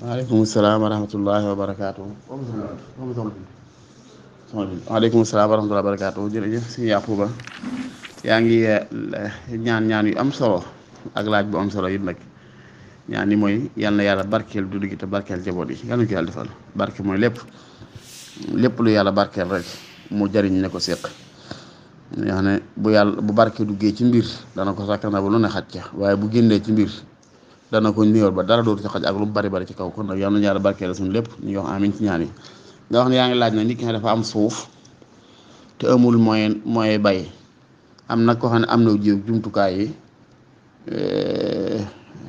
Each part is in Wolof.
waaleykum salaam wa rahmatullahi wa barakaatu. waaleykum salaam wa rahmatullahi wa barakaatu. jërëjëf si Yaquba yaa ngi ñaan yu am solo ak laaj bu am solo yi nag ñaan yi mooy yal na yàlla barkeel du gi te barkeel jaboot yi yal na ko yàlla defal barke mooy lépp lu yàlla barkeel rek mu jariñ ne ko séq yoo xam ne bu barke duggee ci mbir dana ko sakkana ba lu ne xaj ca waaye bu génnee ci mbir dana ko néewal ba dara dootu ci xaj ak lu bari ci kaw kon nag yal na yàlla barkeel suñu lépp ñu wax amin ci ñaan yi nga wax ne yaa ngi laaj na nit ki dafa am suuf te amul moyen bay am nag koo xam ne am na jiw jumtukaay yi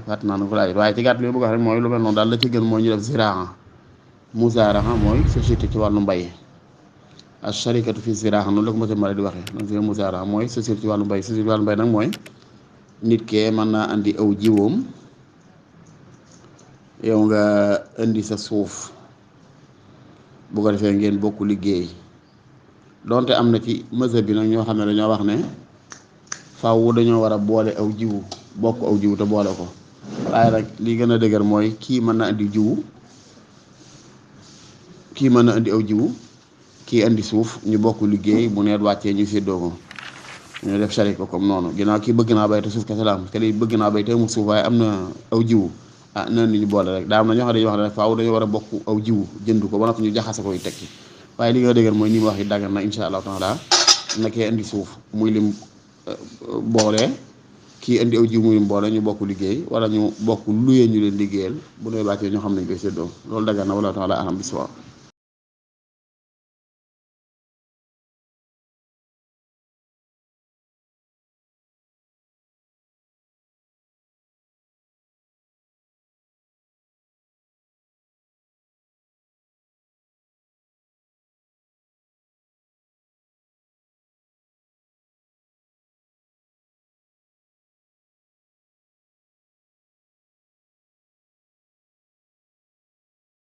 fàtt naa na ko laaj waaye ci gàtt li bëgg wax rek mooy lu mel noonu daal la ci gën mooy ñu def ziraa musaaraha mooy société ci wàllu mbay ak sharikatu fi ziraa noonu la ko monsieur Mara di waxee donc musaaraha mooy société ci wàllu mbay société ci wàllu mbay nag mooy nit kee mën naa andi aw jiwoom yow nga indi sa suuf bu ko defee ngeen bokk liggéey donte am na ci mazhab bi nag ñoo xam ne dañoo wax ne faaw dañoo war a boole aw jiwu bokk aw jiwu te boole ko waaye nag li gën a dëgër mooy kii mën na indi jiwu kii mën na indi aw jiwu kii indi suuf ñu bokk liggéey bu neet wàccee ñu séddoo ko ñu def sharik ko comme noonu ginnaaw kii bëgg naa bay te suuf kese la am kii bëgg naa bay te amul suuf waaye am na aw jiwu nan ñu boole rek daa am na ñoo xam ne dañuy wax ne faaw dañoo war a bokk aw jiwu jënd ko ba noppi ñu jaxase koy tekki waaye li nga dëgër mooy ni mu wax yi daggan na insha allahu taala nakee indi suuf muy lim boole kii indi aw jiwu muy lim boole ñu bokk liggéey wala ñu bokk luyee ñu leen liggéeyal bu nooy bàccee ñoo xam nañ koy séddoo loolu daggan na wala taala alam biswa